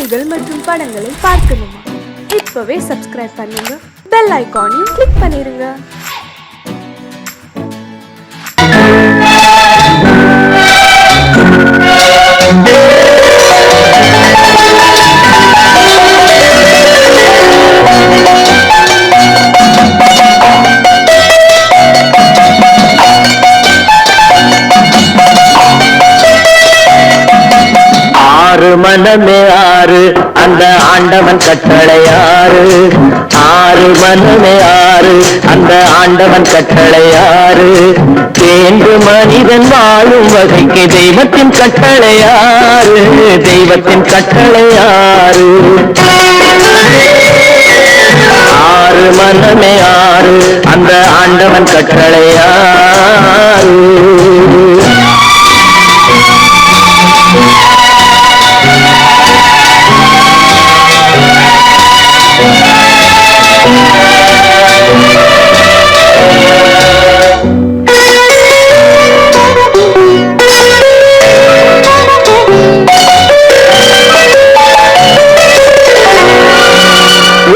பாடல்கள் மற்றும் படங்களை பார்க்கணுமா? இப்பவே சப்ஸ்கிரைப் பண்ணுங்க, பெல் ஐகானையும் கிளிக் பண்ணிருங்க. மனமே ஆறு அந்த ஆண்டவன் கட்டளையாறு, ஆறு மனமே ஆறு அந்த ஆண்டவன் கட்டளையாறு. தேர்ந்து மனிதன் வாழும் வகைக்கு தெய்வத்தின் கட்டளையாறு, தெய்வத்தின் கட்டளையாறு. ஆறு மனமே ஆறு அந்த ஆண்டவன் கட்டளையாறு.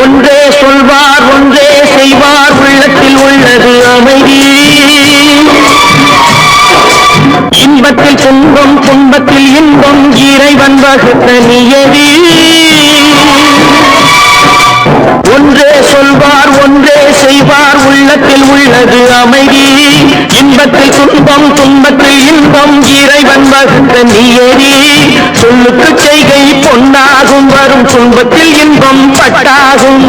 ஒன்றே சொல்வார் ஒன்றே செய்வார், உள்ளத்தில் உள்ளது அமைதி. இன்பத்தில் துன்பம் துன்பத்தில் இன்பம், இறைவன் வகுத்த நியதி. ஒன்றே சொல்வார் ஒன்றே செய்வார், உள்ளத்தில் உள்ளது அமைதி. இன்பத்தில் துன்பம் துன்பத்தில் இன்பம், இறைவன் வகுத்த நியதி. சொல்லுக்கு செய்கை பொன்னாகும், வரும் துன்பத்தில் இன்பம் பட்டாகும்.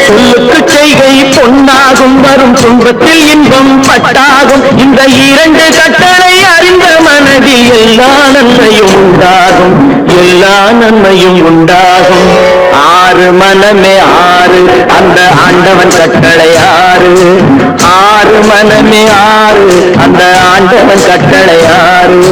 சொல்லுக்கு செய்கை பொன்னாகும், வரும் துன்பத்தில் இன்பம் பட்டாகும். இந்த இரண்டு கட்டளை அறிந்த மனதில் எல்லா நன்மையும் உண்டாகும், எல்லா நன்மையும் உண்டாகும். ஆறு மனமே ஆறு அந்த ஆண்டவன் கட்டளையாறு, ஆறு மனமே ஆறு அந்த ஆண்டவன் கட்டளையாறு.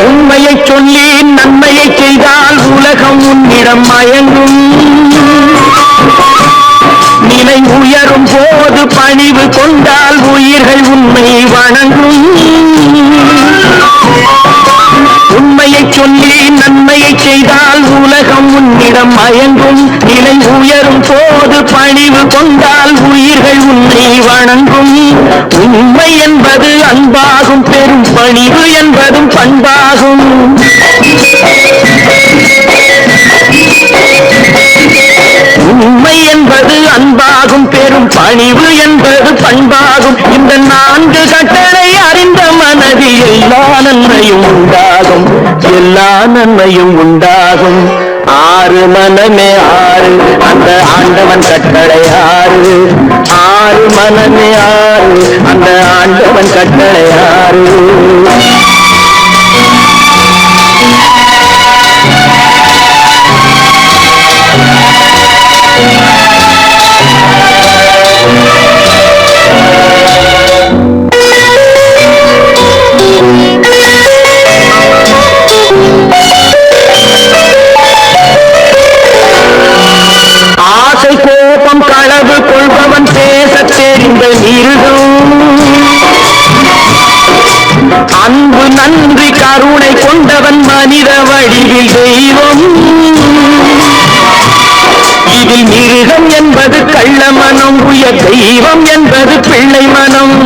உண்மையை சொல்லி நன்மையை செய்தால் உலகம் உன்னிடம் மயங்கும். நிலை உயரும் போது பணிவு கொண்டால் உயிர்கள் உண்மை வணங்கும். உண்மையை சொல்லி நன்மையை செய்தால் உலகம் உன்னிடம் மயங்கும். நிலை உயரும் போது பணிவு கொண்டால் உயிர்கள் உன்னை வணங்கும். உண்மை என்பது அன்பாகும், பெரும் பணிவு என்பதும் பண்பாகும். உண்மை என்பது அன்பாகும், பெரும் பணிவு என்பது பண்பாகும். இந்த நான்கு கட்டளை அறிந்த மனதில் எல்லா நன்மையும் உண்டாகும், எல்லா நன்மையும் உண்டாகும். ஆறு மனமே ஆறு அந்த ஆண்டவன் கட்டளையாறு, ஆறு மனமே ஆறு அந்த ஆண்டவன் கட்டளையாறு. ஆசை கோபம் களவு கொள்பவன் பேச தெரிந்த மிருகம். அன்பு நன்றி கருணை கொண்டவன் மனித வடிவில் தெய்வம். இதில் மிருகம் என்பது கள்ள மனம், உயர் தெய்வம் என்பது பிள்ளை மனம்.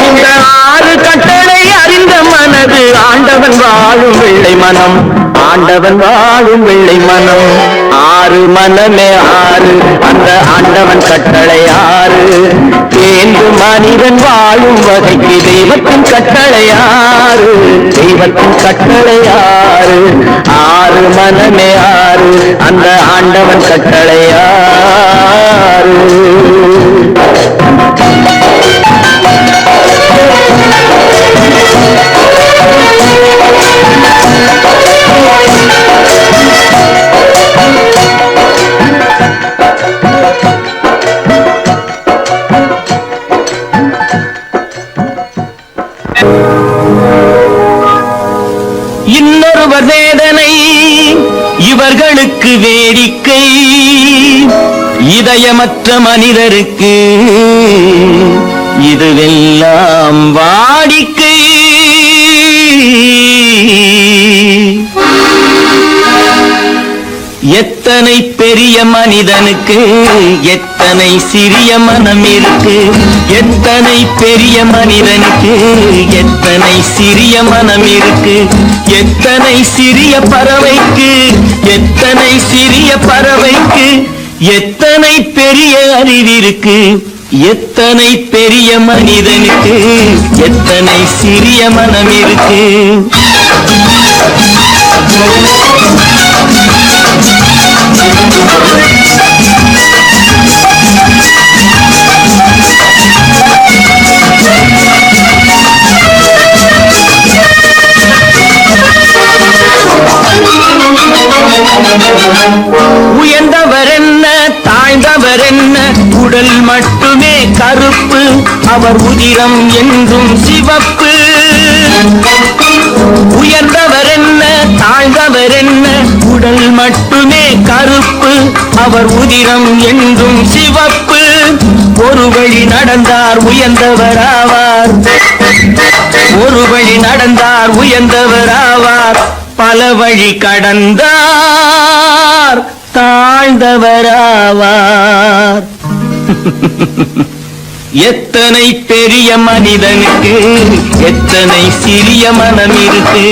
இந்த ஆறு கட்டளை அறிந்த மனது ஆண்டவன் வாழும் வெள்ளை மனம், ஆண்டவன் வாழும் வெள்ளை மனம். ஆறு மனமே ஆறு அந்த ஆண்டவன் கட்டளையாறு. தேர்ந்து மனிதன் வாழும் வகைக்கு தெய்வத்தின் கட்டளையாறு, தெய்வத்தின் கட்டளையாறு. ஆறு மனமே ஆறு அந்த ஆண்டவன் கட்டளையாறு. உயிர்களுக்கு வேடிக்கை, இதயமற்ற மனிதருக்கு இதுவெல்லாம் வாடிக்கை. எத்தனை பெரிய மனிதனுக்கு எத்தனை சிறிய மனம் இருக்கு, எத்தனை பெரிய மனிதனுக்கு எத்தனை சிறிய மனம் இருக்கு, எத்தனை சிறிய பறவைக்கு எத்தனை சிறிய பறவைக்கு எத்தனை பெரிய அறிவிருக்கு, எத்தனை பெரிய மனிதனுக்கு எத்தனை சிறிய மனம் இருக்கு. உயர்ந்தவர் என்ன தாழ்ந்தவர் என்ன, உடல் மட்டுமே கருப்பு, அவர் உதிரம் என்றும் சிவப்பு. உயர்ந்தவர் என்ன தாழ்ந்தவர் என்ன, உடல் மட்டுமே கருப்பு, அவர் உதிரம் என்றும் சிவப்பு. ஒரு வழி நடந்தார் உயர்ந்தவர் ஆவார், ஒரு வழி நடந்தார் உயர்ந்தவர் ஆவார், பல வழி கடந்தார் தாழ்ந்தவராவார். எத்தனை பெரிய மனிதனுக்கு எத்தனை சிறிய மனம் இருக்கு.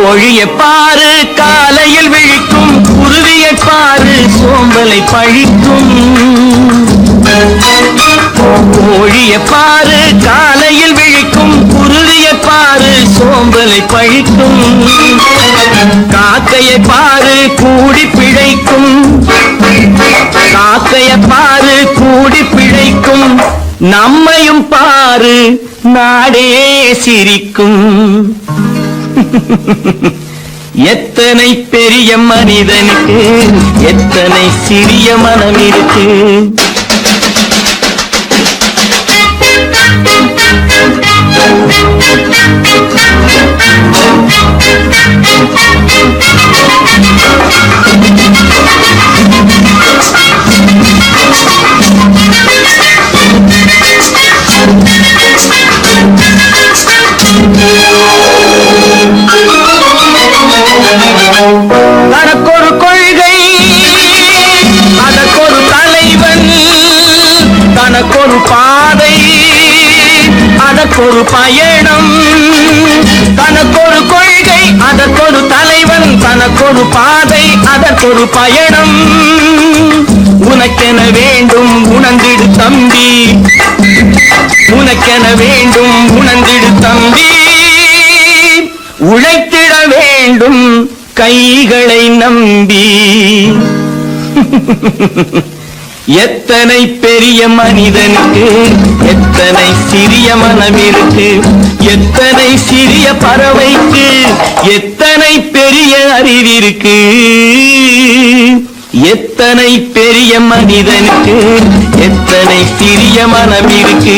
கோழியை பாரு காலையில் விழிக்கும், குருவியை பாரு சோம்பலை பழிக்கும். கோழியை பாரு காலையில் விழிக்கும், குருவியை பாரு சோம்பலை பழிக்கும். காக்கையை பாரு கூடி பிழைக்கும், காக்கையை பாரு கூடி பிழைக்கும். நம்மையும் பாரு நாடே சிரிக்கும். எத்தனை பெரிய மனிதனுக்கு எத்தனை சிறிய மனம் இருக்கு. தனக்கொரு கொள்கை அதற்கொரு தலைவன், தனக்கொரு பாதை அதற்கொரு பயணம். தனக்கொரு கொள்கை அதற்கொரு தலைவன், தனக்கொரு பாதை அதற்கொரு பயணம். உனக்கென வேண்டும் உணர்ந்திடு தம்பி, உனக்கென வேண்டும் உணர்ந்திடு தம்பி. உழைத்திட வேண்டும் கைகளை நம்பி. எத்தனை பெரிய மனிதனுக்கு எத்தனை சிறிய மனம் இருக்கு, எத்தனை சிறிய பறவைக்கு எத்தனை பெரிய அறிவிருக்கு. எத்தனை பெரிய மனிதனுக்கு எத்தனை சிறிய மனம் இருக்கு.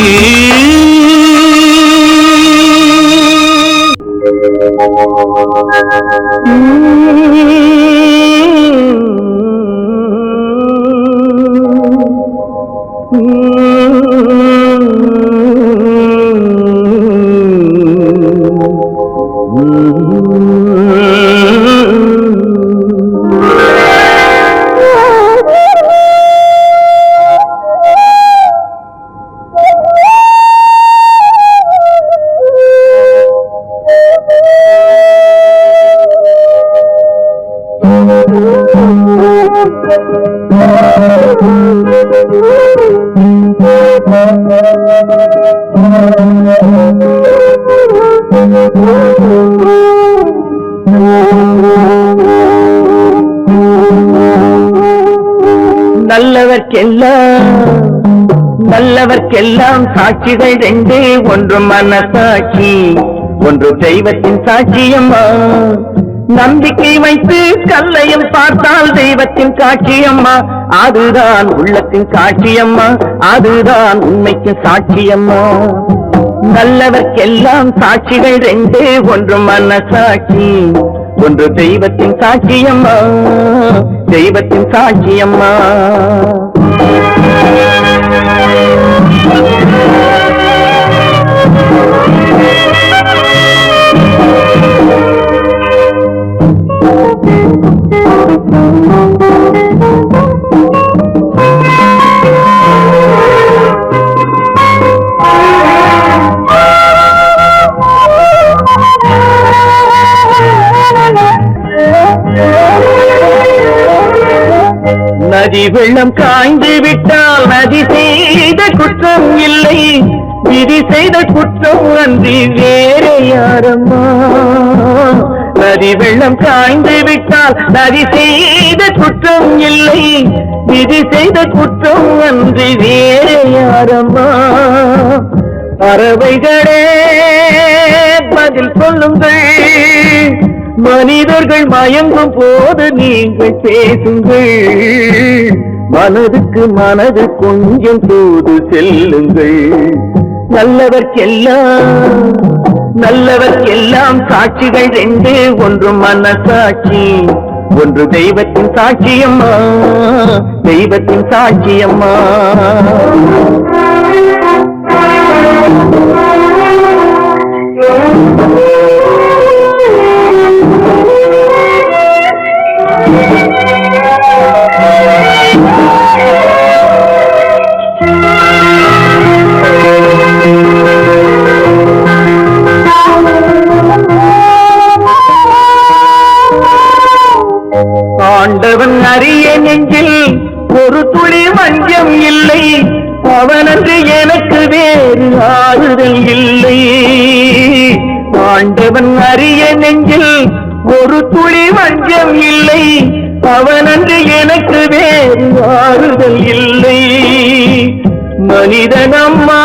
Thank you. நல்லவர்க்கெல்லாம் சாட்சிகள் ரெண்டு, ஒன்று மனசாட்சி, ஒன்று தெய்வத்தின் சாட்சியம்மா. நம்பிக்கை வைத்து கல்லையும் பார்த்தால் தெய்வத்தின் காட்சியம்மா, அதுதான் உள்ளத்தின் காட்சியம்மா, அதுதான் உண்மைக்கு சாட்சியம்மா. நல்லவர்க்கெல்லாம் சாட்சிகள் ரெண்டு, ஒன்று மனசாட்சி, ஒன்று தெய்வத்தின் சாட்சியம்மா, தெய்வத்தின் சாட்சியம்மா. நதி வெள்ளம் காய்ந்து விட்டால் நதி செய்த குற்றம் இல்லை, விதி செய்த குற்றம் அன்றி வேறு யாரம்மா. நதி வெள்ளம் காய்ந்து விட்டால் நதி செய்த குற்றம் இல்லை, விதி செய்த குற்றம் அன்றி வேறு யாரம்மா. பறவைகளே பதில் சொல்லுங்கள், மனிதர்கள் மயங்கும் போது நீங்கள் பேசுங்கள், மனதுக்கு மனது கொஞ்சம் தூது செல்லுங்கள். நல்லவர்க்கெல்லாம் சாட்சிகள் ரெண்டு, ஒன்று மனசாட்சி, ஒன்று தெய்வத்தின் சாட்சியம்மா, தெய்வத்தின் சாட்சியம்மா. ஆண்டவன் அறிய நெஞ்சில் ஒரு துளி வஞ்சம் இல்லை, அவனன்று எனக்கு வேறு ஆறுதல் இல்லை. ஆண்டவன் அறிய நெஞ்சில் ஒரு துளி வஞ்சம் இல்லை, அவனன்று எனக்கு வேறு ஆறுதல் இல்லை. மனிதனம்மா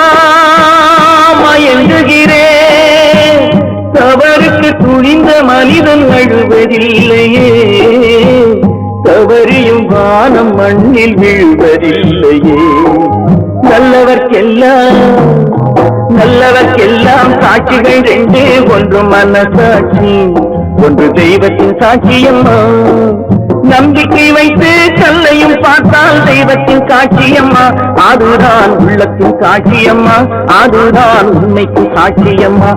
மயங்குகிறேன், தவறுக்கு துணிந்த மனிதன் அழுவதில்லையே, தவறியும் வானம் மண்ணில் வீழ்வதில்லையே. நல்லவர்க்கெல்லாம் சாட்சிகள் ரெண்டு, ஒன்று மனசாட்சி, ஒன்று தெய்வத்தின் சாட்சியம்மா. நம்பிக்கை வைத்து கல்லையும் பார்த்தால் தெய்வத்தின் காட்சியம்மா, அதுதான் உள்ளத்தின் காட்சியம்மா, அதுதான் உண்மைக்கு சாட்சியம்மா.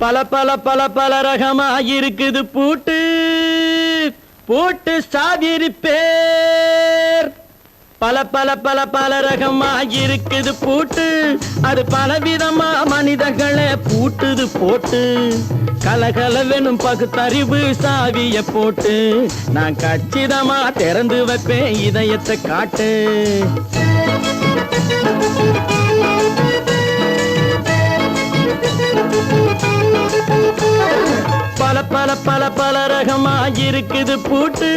பல பல பல பல ரகமா இருக்குது பூட்டு பூட்டு சாதிரி பேர். பல பல பல பல ரகமா இருக்குது பூட்டு, அது பலவிதமா மனிதர்களை பூட்டுது போட்டு. கலகலவெனும் பகுத்தறிவு சாவிய போட்டு, நான் கச்சிதமா திறந்து வைப்பேன் இதயத்தை காட்டு. பல பல பல பல ரகமா இருக்குது பூட்டு,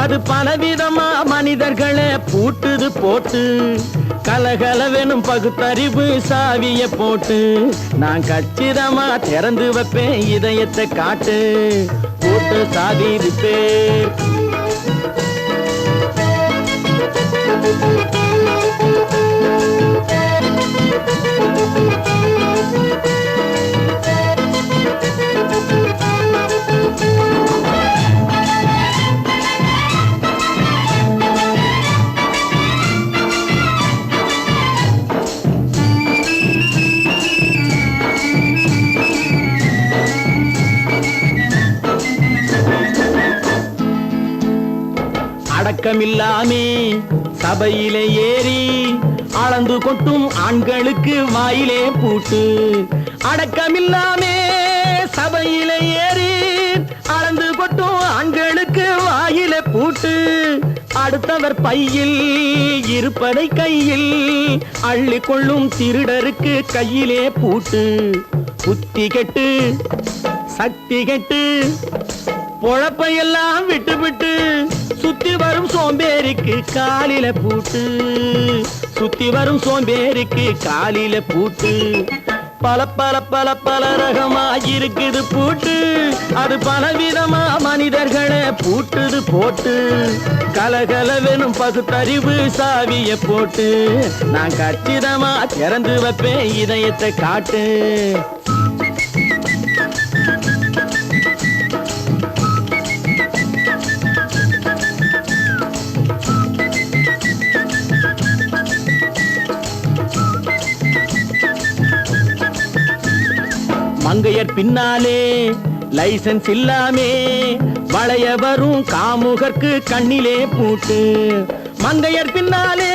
அது பலவிதமா மனிதர்களை பூட்டுது போட்டு. கலகலவெனும் பகுத்தறிவு சாவிய போட்டு, நான் கச்சிதமா திறந்து வைப்பேன் இதயத்தை காட்டு. போட்டு சாவி பேர். அடக்கமில்லாமே சபையிலே ஏறி அளந்து கொட்டும் ஆண்களுக்கு வாயிலே பூட்டு. அடக்கமில்லாமே சபையிலே ஏறி அளந்து கொட்டும் ஆண்களுக்கு வாயிலே பூட்டு. அடுத்தவர் பையில் இருப்பதை கையில் அள்ளிக்கொள்ளும் திருடருக்கு கையிலே பூட்டு. புத்தி கெட்டு சக்தி கெட்டு பொழப்பையெல்லாம் விட்டு விட்டு சுத்தி வரும் சோம்பேறிக்கு காலில பூட்டு. சுத்தி வரும் சோம்பேறிக்கு காலில பூட்டு. பல பல பல பல ரகமா இருக்குது பூட்டு. அது பலவிதமா மனிதர்களை பூட்டுது போட்டு. கலகலவெனும் பகுத்தறிவு சாவிய போட்டு நான் கச்சிதமா திறந்து வைப்பேன் இதயத்தை காட்டு. மங்கையர் பின்னாலே லைசன்ஸ் இல்லாமே வளைய வரும் காமுகர்க்கு கண்ணிலே பூட்டு. மங்கையர் பின்னாலே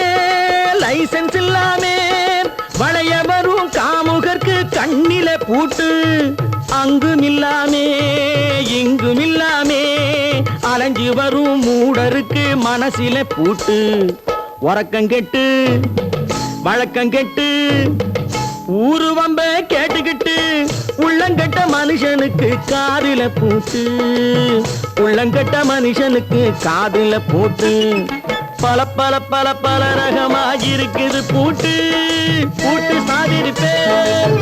லைசன்ஸ் இல்லாமே வளைய வரும் காமுகர்க்கு கண்ணிலே பூட்டு. அங்கும் இல்லாமே இங்கும் இல்லாமே அலைஞ்சு வரும் மூடருக்கு மனசில பூட்டு. உறக்கம் கெட்டு வழக்கம் கெட்டு ஊரு வம்ப கேட்டுக்கிட்டு உள்ளங்கட்ட மனுஷனுக்கு காதுல பூட்டு. உள்ளங்கட்ட மனுஷனுக்கு காதுல பூட்டு. பல பல பல பல ரகமா இருக்குது பூட்டு. பூட்டு சாதிருப்பேன்.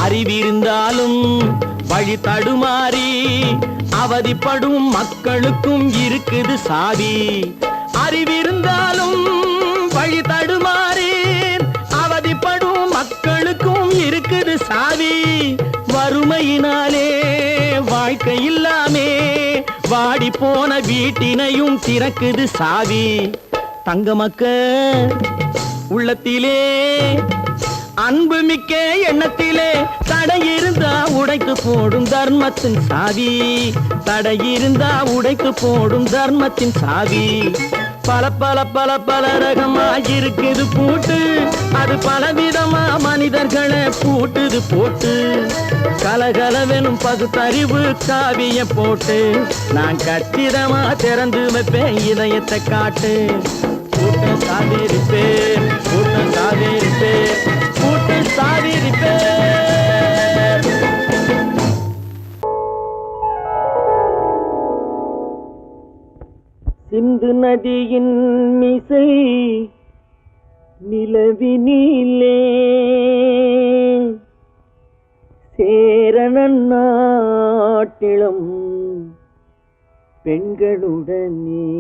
அறிவிருந்தாலும் வழி தடுமாறி அவதிப்படும் மக்களுக்கும் இருக்குது சாவி. அறிவிருந்தாலும் வழி தடுமாறி அவதிப்படும் மக்களுக்கும் இருக்குது சாவி. வறுமையினாலே வாழ்க்கை இல்லாமே வாடி போன வீட்டினையும் திறக்குது சாவி. தங்க மக்க உள்ளத்திலே அன்பு மிக்க எண்ணத்திலே தடை இருந்தா உடைத்து போடும் தர்மத்தின் சாவி. தடை இருந்தா உடைத்து போடும் தர்மத்தின் சாவி. பல பல பல பல ரகமா இருக்குது பூட்டு. அது பலவிதமா மனிதர்களை பூட்டுது போட்டு. கலகலவெனும் பகுத்தறிவு காவிய போட்டு நான் கச்சிதமா திறந்து வைப்பேன் இதயத்தை காட்டு. கூட்டம் சாதிருப்பேன் கூட்டம் சாதிருப்பேன் கூட்டம் சாதிருப்பேன். சிந்து நதியின் மிசை நிலவினிலே சேரணன் நாட்டிலும் பெண்களுடனே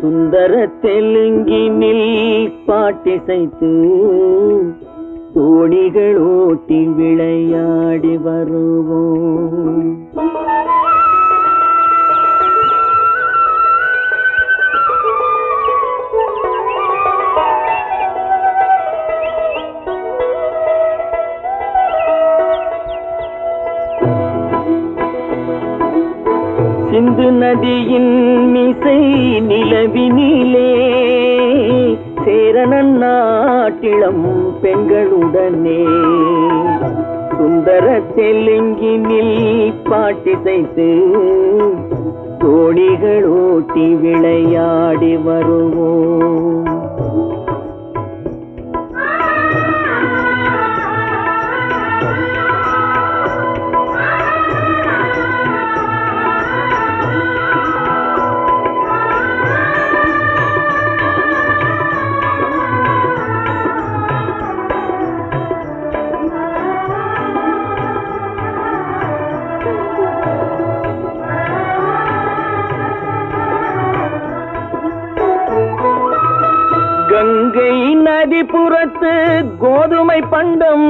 சுந்தர தெலுங்கினில் பாட்டிசைத்து தோணிகள் ஓட்டி விளையாடி வருவோம். சிந்து நதியின் மிசை நிலவினிலே சேரணன் நாட்டிளம் பெண்களுடனே சுந்தர தெலுங்கினில் பாட்டிசைத்து தோணிகள் ஓட்டி விளையாடி வருவோம். கோதுமை பண்டம்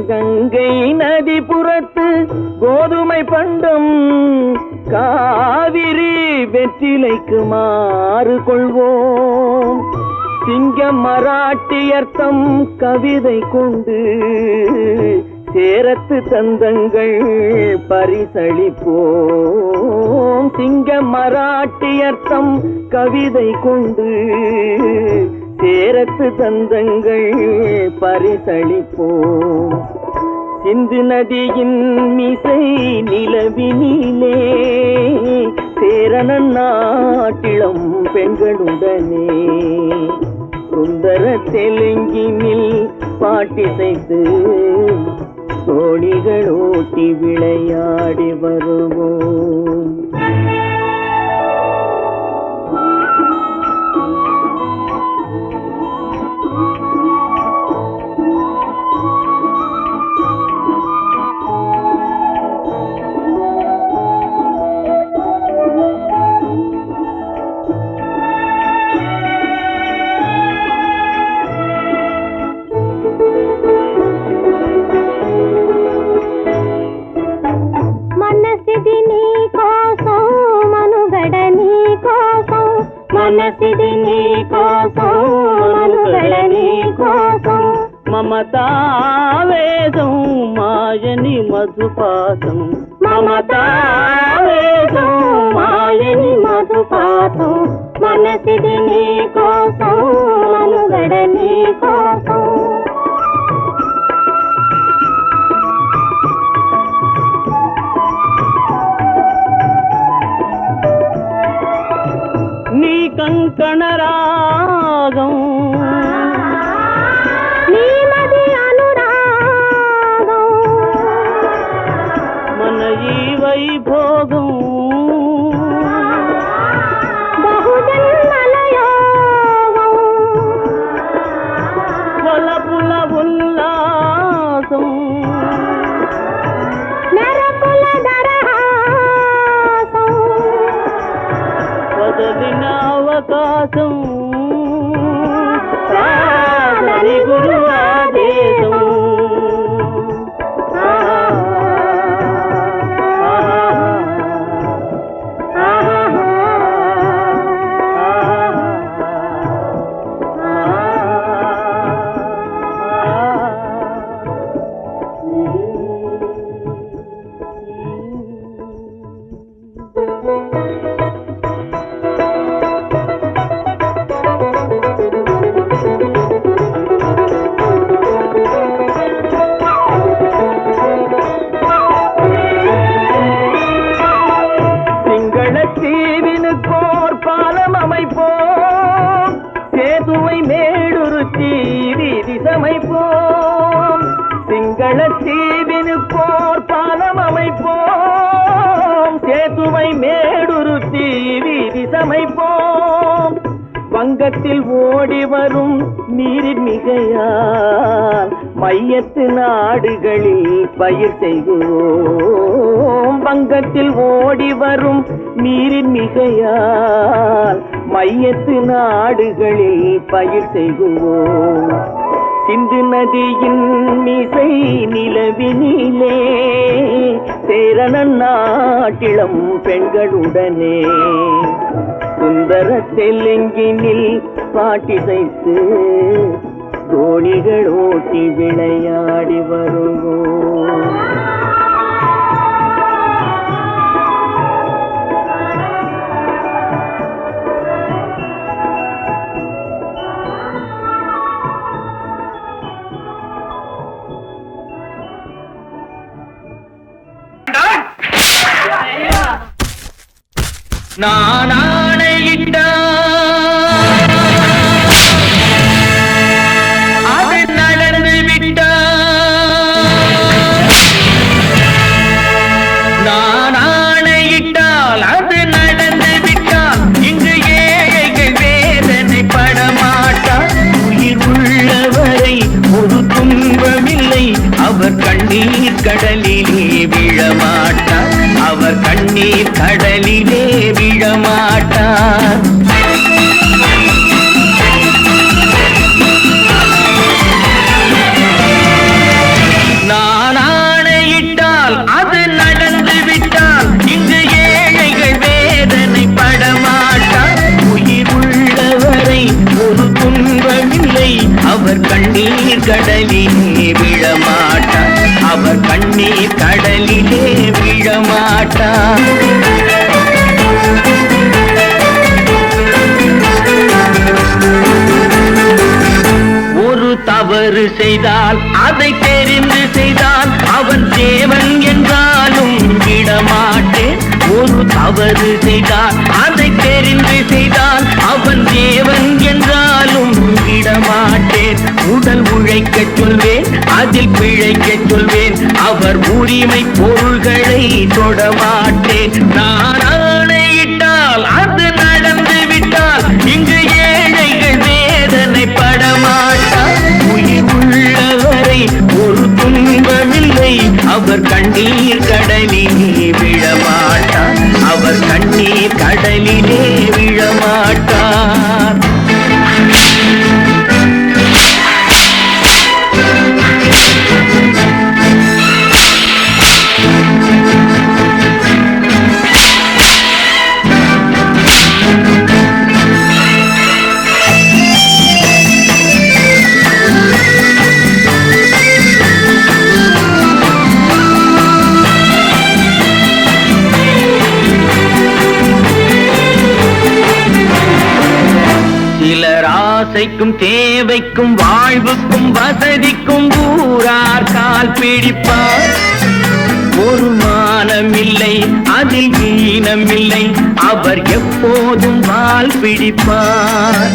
கங்கை நதிபுறத்து கோதுமை பண்டம் காவிரி வெற்றிலைக்கு மாறு கொள்வோம் சிங்கம் மராட்டியர்த்தம் கவிதை கொண்டு சேரத்து தந்தங்கள் பரிசளிப்போம் சிங்கம் மராட்டியர்த்தம் கவிதை கொண்டு சேரத்து தந்தங்கள் பரிசளிப்போம் சிந்து நதியின் மிசை நிலவினிலே சேரணன் நாட்டிளம் பெண்களுடனே சுந்தர தெலுங்கினில் பாட்டிசைத்து தோணிகள் ஓட்டி விளையாடி வருவோம் మనసిది నీ కోసం మనుగడ నీ కోసం మమతావేదం మాయని మధుపాసం మమతావేదం మాయని మధుపాసం మనసిది నీ కోసం మనుగడ నీ కోసం కంకణరాగం నీమది అనురాగం మన ఈ వైభోగం బహుజన్మల యోగం వలపుల ఉల్లాసం మెరపుల దరహాసం వదలిన అవకాశం సాధని గురు ఆదేశం சிங்களத்தீவினுக்கோர் பாலம் அமைப்போம் சேதுவை மேடுருத்தி வீதி சமைப்போம் வங்கத்தில் ஓடி வரும் நீரின் மிகையால் மையத்து நாடுகளில் பயிர் செய்வோம் வங்கத்தில் ஓடி வரும் நீரின் மிகையால் மையத்து நாடுகளில் பயிர் செய்வோம் சிந்து நதியின் மிசை நிலவினிலே சேரணன் நாட்டிளம் பெண்களுடனே சுந்தர தெலுங்கினில் பாட்டிசைத்து தோணிகள் ஓட்டி விளையாடி வருவோம் நான் ஆணையிட்டா அது நடந்து விட்டா நான் ஆணையிட்டால் அது நடந்து விட்டால் இங்கு ஏழைகள் வேதனை படமாட்டார் உயிர் உள்ளவரை ஒரு துன்பமில்லை அவர் கண்ணீர் கடலிலே விழமாட்டார் அவர் கண்ணீர் கடலிலே விழமாட்டார் கடலிலே விழமாட்டார், அவர் கண்ணீர் கடலிலே விழமாட்டார். ஒரு தவறு செய்தால் அதை தெரிந்து செய்தால் அவன் தேவன் என்றாலும் விடமாட்டேன். ஒரு தவறு செய்தால் அதை தெரிந்து செய்தால் அவன் தேவன் என்றாலும் விடமாட்டேன். உடல் உழைக்கச் சொல்வேன், அதில் பிழைக்கச் சொல்வேன், அவர் உரிமை பொருள்களை தொடமாட்டேன். நான் ஆணையிட்டால் அது நடந்து விட்டால் இங்கு ஏழைகள் வேதனை படமாட்டார். உயிர் உள்ளவரை ஒரு துன்பமில்லை, அவர் கண்ணீர் கடலிலே விழமாட்டார், அவர் கண்ணீர் கடலிலே விழமாட்டார். சிலர் ஆசைக்கும் தேவைக்கும் வாழ்வுக்கும் வசதிக்கும் ஊரார் கால் பிடிப்பார். ஒரு மானமில்லை, அதில் ஈனமில்லை, அவர் எப்போதும் வால் பிடிப்பார்.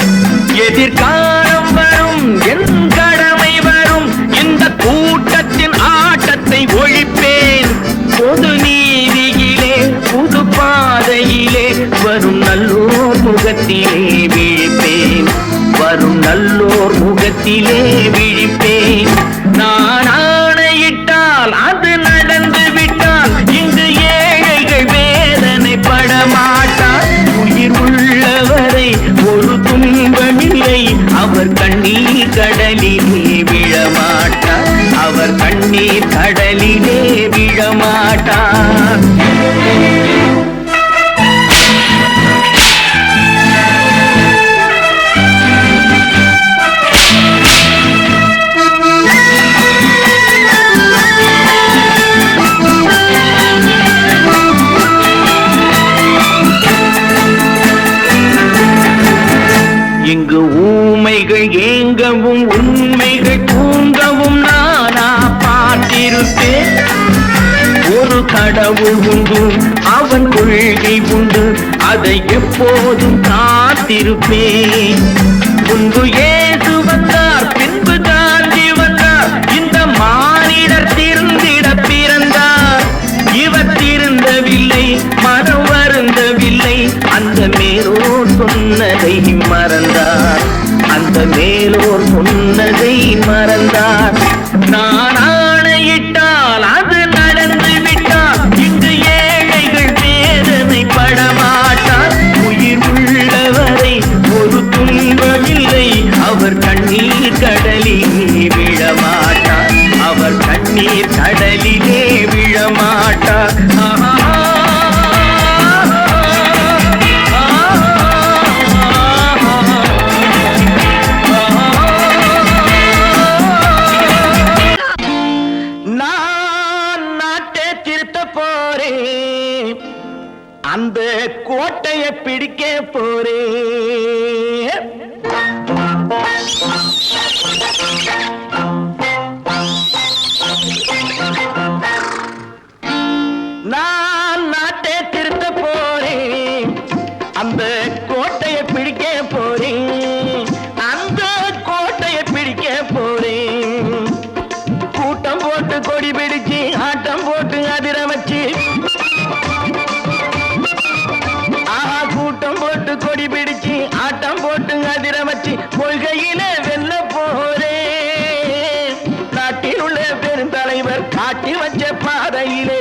எதிர்காலம் வரும், என் கடமை வரும், இந்த கூட்டத்தின் ஆட்டத்தை ஒழிப்பேன். பொது நீதியிலே புது பாதையிலே வரும் நல்லோர் முகத்திலே விழிப்பேன், வரும் நல்லோர் முகத்திலே விழிப்பேன். நான் ஆணையிட்டால் அது நடந்து விட்டால் இங்கு ஏழைகள் வேதனை படமாட்டார். உயிர் உள்ளவரை ஒரு துன்பமில்லை, அவர் கண்ணீர் கடலிலே விழமாட்டார், அவர் கண்ணீர் கடலிலே விழமாட்டார். இங்கு ஊமைகள் ஏங்கவும் உண்மைகள் தூங்கவும் நானா பார்த்திருப்பேன். ஒரு கடவுள் உண்டு, அவன் கொள்கை உண்டு, அதை எப்போதும் காத்திருப்பேன். முன்பு இயேசு வந்தார், பின்பு காந்தி வந்தார், இந்த மானிடர் திருந்திட பிறந்தார். இவர் திருந்தவில்லை, மனம் வருந்தவில்லை, அந்த மேலோர் சொன்னதை மறந்தார், அந்த மேலோர் சொன்னதை மறந்தார். நான் ஆணையிட்டால் அது நடந்து விட்டால் இங்கு ஏழைகள் வேதனை படமாட்டார். உயிர் உள்ளவரை ஒரு துன்பமில்லை, அவர் கண்ணீர் கடலிலே விழமாட்டார், அவர் கண்ணீர் கடலிலே விழமாட்டார். அந்த கோட்டையை பிடிக்க போறேன். நான் நாட்டை திருத்த போறேன், அந்த கோட்டையை பிடிக்க போறேன், அந்த கோட்டையை பிடிக்க போறேன். கூட்டம் போட்டு கொடி பிடிச்சு ஆட்டம் போட்டு அதிர வச்சு, கூட்டம் போட்டு கொடி பிடிச்சு ஆட்டம் போட்டு அதிர வச்சு கொள்கையில வெல்ல போறேன். நாட்டில் உள்ள பெருந்தலைவர் காட்டி வச்ச பாதையிலே,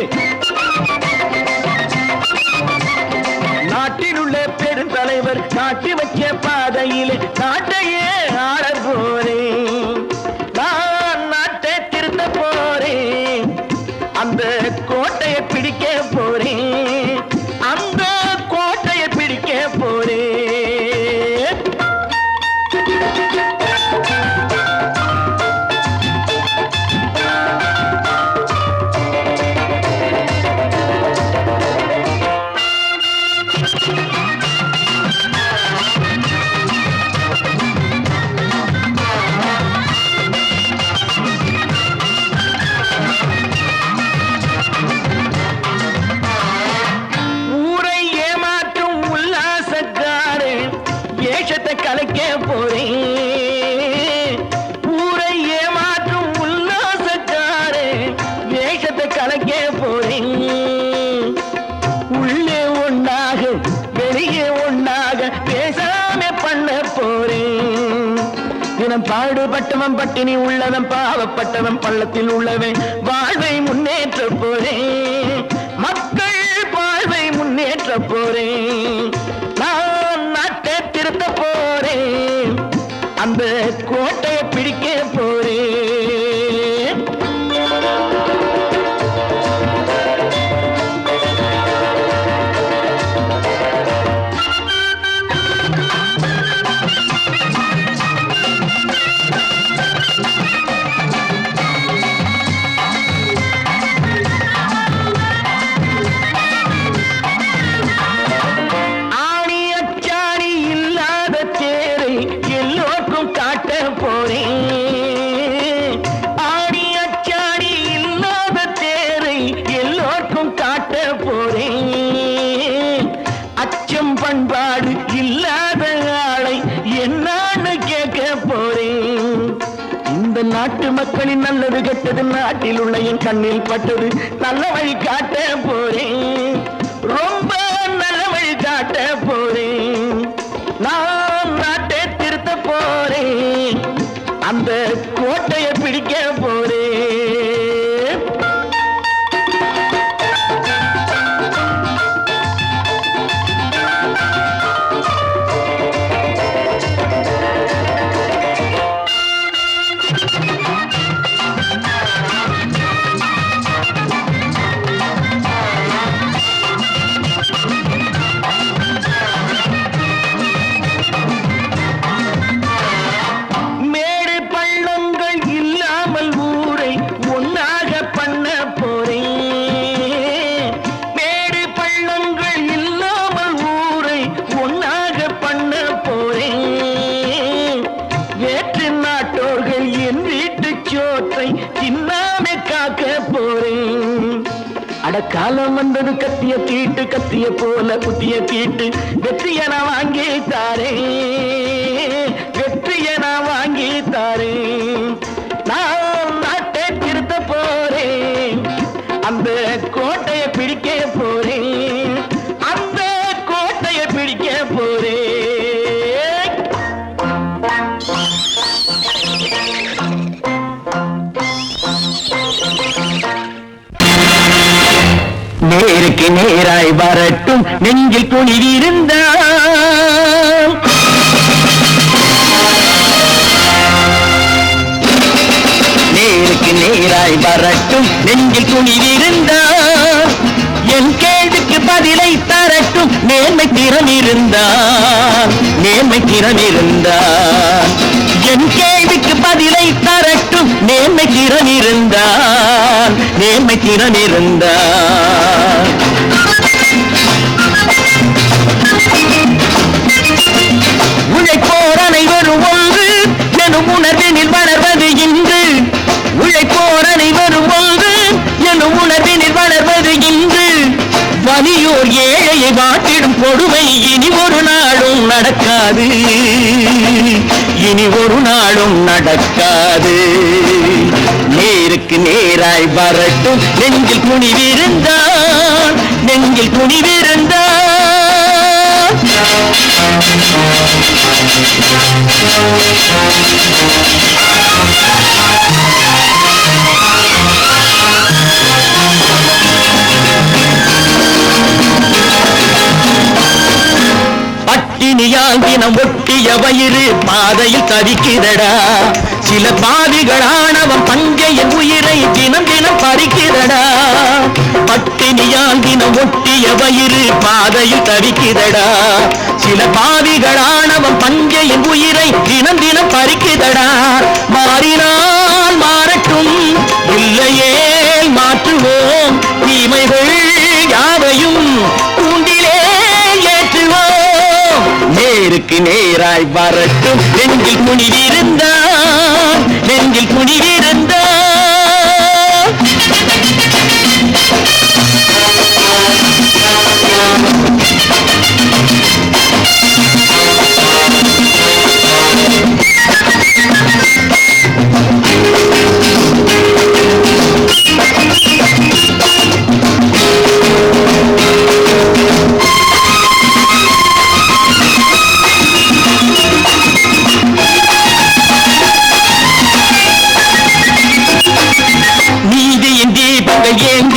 நாட்டில் உள்ள பெருந்தலைவர் காட்டி வச்ச பாதையிலே நாட்டையே ஆள போறேன். நான் நாட்டை திருத்த போறேன், அந்த கோட்டையை பிடிக்க போறேன், அந்த கோட்டையை பிடிக்க போறேன். உள்ளவன் பாடுபட்டவன் பட்டினி உள்ளவன் பாவப்பட்டவன் பள்ளத்தில் உள்ளவன் வாழ்வை முன்னேற்ற போறேன் மக்கள் வாழ்வை முன்னேற்ற போறேன் நான் நாட்டை திருத்த போறேன் அந்த கோட்டையை பிடிக்க போறேன் பண்பாடு இல்லாத ஆளை என்னான்னு கேட்க போறேன் இந்த நாட்டு மக்களின் நல்லது கெட்டது நாட்டில் உள்ள என் கண்ணில் பட்டது நல்ல வழி காட்ட போறேன் ரொம்ப நல்ல வழி காட்ட போறேன் நான் நாட்டை திருத்த போறேன் அந்த கோட்டையை பிடிக்க போறேன் காலம் வந்தது கத்திய தீட்டு கத்திய போல புத்திய தீட்டு வெற்றிய நான் வாங்கி தாரேன் வெற்றிய நான் வாங்கி தாரேன் நான் நாட்டை திருத்த போறேன் அந்த கோட்டையை பிடிக்க போறேன் அந்த கோட்டையை பிடிக்க போறேன் நேருக்கு நேராய் வரட்டும் நெஞ்சில் துணிவிருந்தால் நேருக்கு நேராய் வரட்டும் நெஞ்சில் துணிவிருந்தால் என் கேள்விக்கு பதிலை தரட்டும் நேர்மை திறம் இருந்தால் நேர்மை திறம் இருந்தால் என் கேள்விக்கு பதிலை தரட்டும் நேர்மை திறம் இருந்தால் நேர்மை திறம் இருந்தால் உழைப்போர் அனைவரும் ஒன்று எனும் உணர்வினில் வளர்வது இன்று உழைப்போர் அனைவரும் ஒன்று எனும் உணர்வினில் வளர்வது இன்று வலியோர் ஏழையை வாட்டிடும் கொடுமை இனி ஒரு நாளும் நடக்காது இனி ஒரு நாளும் நடக்காது நேருக்கு நேராய் வரட்டும் நெஞ்சில் துணிவிருந்தான் நெஞ்சில் துணிவிருந்தான் பட்டினியால் தினம் ஒட்டிய வயிறு பாதையில் தவிக்கிறடா சில பாவிகளானவன் பஞ்சையின் உயிரை தினம் தினம் பறிக்கிறடா பட்டினியால் தினம் ஒட்டிய வயிறு பாதையில் தவிக்கிறடா சில பாவிகளானவன் பஞ்சையின் உயிரை தினம் தினம் பறிக்கிறடா மாறினால் மாறட்டும் இல்லையே மாற்றுவோம் தீமைகள் யாவையும் கூண்டிலே ஏற்றுவோம் நேருக்கு நேராய் வரட்டும் நெஞ்சில் துணிவிருந்தான் நெஞ்சில் துணிவிருந்தான்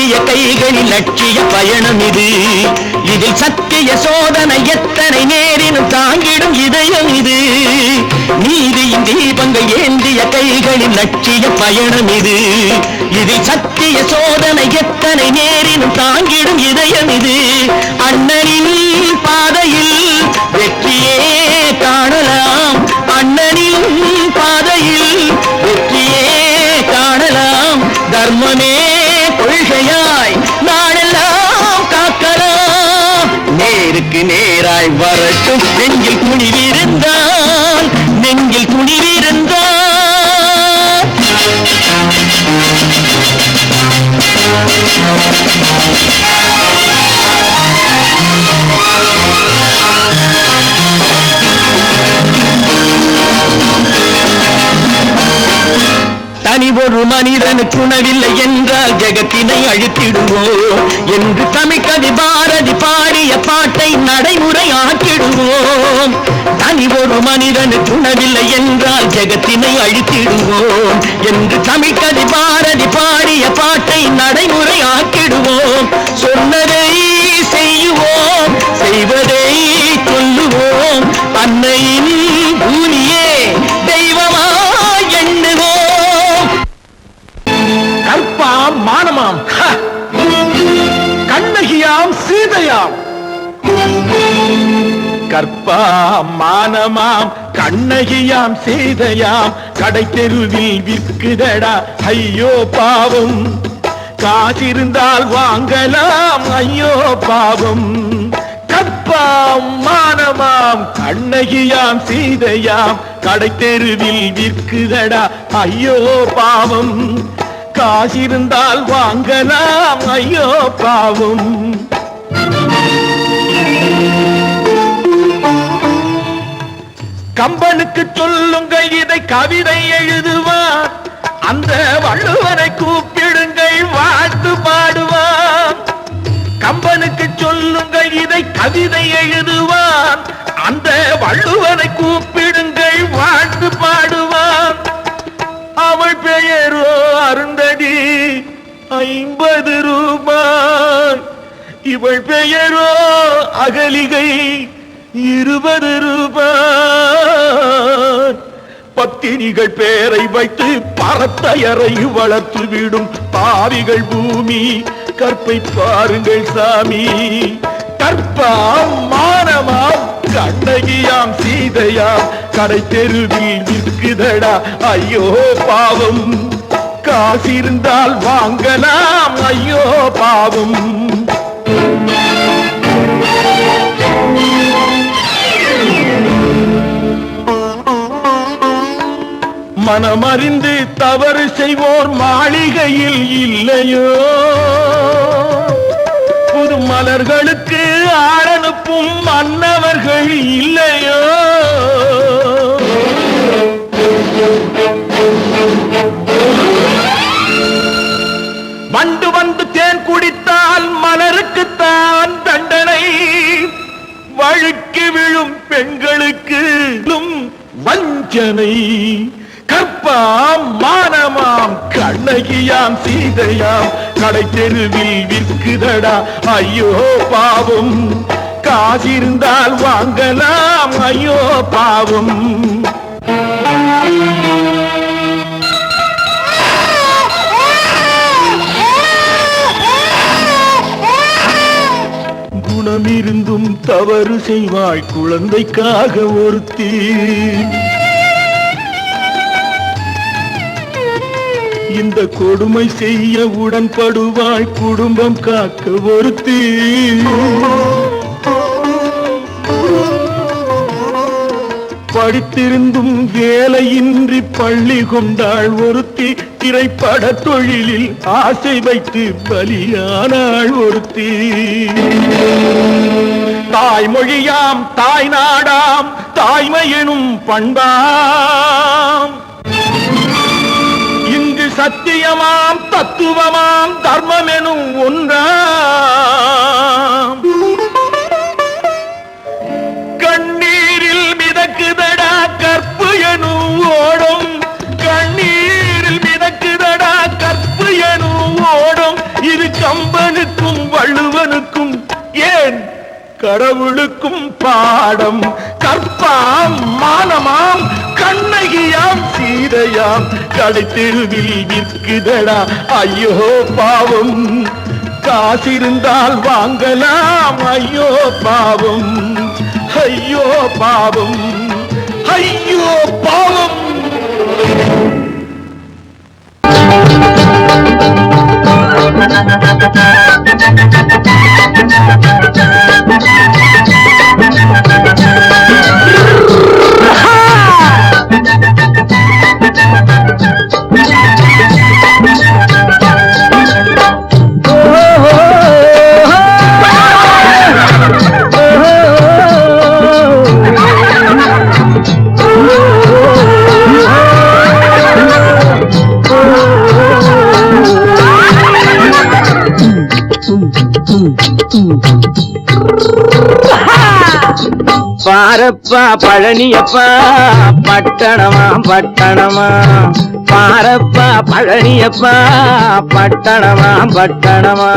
ஏந்திய கைகளில் லட்சிய பயணம் இது. இதில் சத்திய சோதனை எத்தனை நேரினும் தாங்கிடும் இதயம் இது. நீதியின் தீபங்கள் ஏந்திய கைகளில் லட்சிய பயணம் இது. இதில் சத்திய சோதனை எத்தனை நேரினும் தாங்கிடும் இதயம் இது. அண்ணனின் பாதையில் வெற்றியே காணலாம். அண்ணனின் பாதையில் வெற்றியே காணலாம். தர்மமே கொள்கையாய் நாளெல்லாம் காக்கலாம். நேருக்கு நேராய் வரட்டும் நெஞ்சில் துணிவிருந்தால், நெஞ்சில் துணிவிருந்தால். தனி ஒரு மனிதனுக்கு உணவில்லை என்றால் ஜெகத்தினை அழித்திடுவோம் என்று தமிழ்கவி பாரதி பாடிய பாட்டை நடைமுறையாக்கிடுவோம். தனி ஒரு மனிதனுக்கு உணவில்லை என்றால் ஜெகத்தினை அழித்திடுவோம் என்று தமிழ்கவி பாரதி பாடிய பாட்டை நடைமுறையாக்கிடுவோம். சொன்னதை செய்வோம், செய்வதை சொல்லுவோம். அன்னையின் பூமியே தெய்வமா எண்ணுவோம். கற்பாம் மானமாம், கண்ணகியாம் சீதையாம். கற்பாம் மானமாம் கண்ணகியாம் சீதையாம் கடை தெருவில் விற்குதடா ஐயோ பாவம். காசிருந்தால் வாங்கலாம் ஐயோ பாவம். கற்பாம் மானமாம் கண்ணகியாம் சீதையாம் கடை தெருவில் விற்குதடா ஐயோ பாவம். காசிருந்தால் வாங்கலாம் ஐயோ பாவம். கம்பனுக்கு சொல்லுங்கள் இதை கவிதை எழுதுவான். அந்த வள்ளுவரை கூப்பிடுங்கள் வாழ்த்து பாடுவான். கம்பனுக்கு சொல்லுங்கள் இதை கவிதை எழுதுவான். அந்த வள்ளுவரை கூப்பிடுங்கள் வாழ்த்து பாடுவான். அவள் பெயரோ அருந்ததி 50 ரூபாய். இவள் பெயரோ அகலிகை 20 ரூபாய். பத்தினிகள் பேரை வைத்து பரத்தையரை வளர்த்து விடும் பாவிகள் பூமி. கற்பை பாருங்கள் சாமி. கற்பாம் மானமாம் கண்ணகியாம் சீதையாம் கடை தெருவில் விற்குதடா ஐயோ பாவம். காசிருந்தால் வாங்கலாம் ஐயோ பாவம். மனமறிந்து தவறு செய்வோர் மாளிகையில் இல்லையோ. புது மலர்களுக்கு ஆளனுப்பும் மன்னவர்கள் இல்லையோ. வண்டு வந்து தேன் குடித்தால் மலருக்குத்தான் தண்டனை. வழுக்கி விழும் பெண்களுக்கு வஞ்சனை. கற்பாம் மானமாம் கண்ணகியாம் சீதையாம் கடை தெருவில் விற்குதடா ஐயோ பாவம். காசிருந்தால் வாங்கலாம் ஐயோ பாவம். குணமிருந்தும் தவறு செய்வாள் குழந்தைக்காக ஒருத்தி. இந்த கொடுமை செய்ய உடன்படுவாள் குடும்பம் காக்க ஒருத்தி. படித்திருந்தும் வேலையின்றி பள்ளி கொண்டாள் ஒருத்தி. திரைப்பட தொழிலில் ஆசை வைத்து பலியானாள் ஒருத்தி. தாய்மொழியாம் தாய் நாடாம் தாய்மையெனும் பண்பாம். இங்கு சத்தியமாம் தத்துவமாம் தர்மம் எனும் ஒன்றாம். கண்ணீரில் மிதக்குதடா கற்பு எனும் ஓடும். கண்ணீரில் மிதக்குதடா கற்பு எனும் ஓடும். இது கண்ணனுக்கும் ஏன் கடவுளுக்கும் பாடம். கற்பாம் மானமாம் கண்ணகியாம் சீதையாம் கடைத்தெருவில் விற்குதடா ஐயோ பாவம். காசிருந்தால் வாங்கலாம் ஐயோ பாவம், ஐயோ பாவம், ஐயோ பாவம். பாரப்பா பழனியப்பா பட்டணமா பட்டணமா, பாரப்பா பழனியப்பா பட்டணமா பட்டணமா.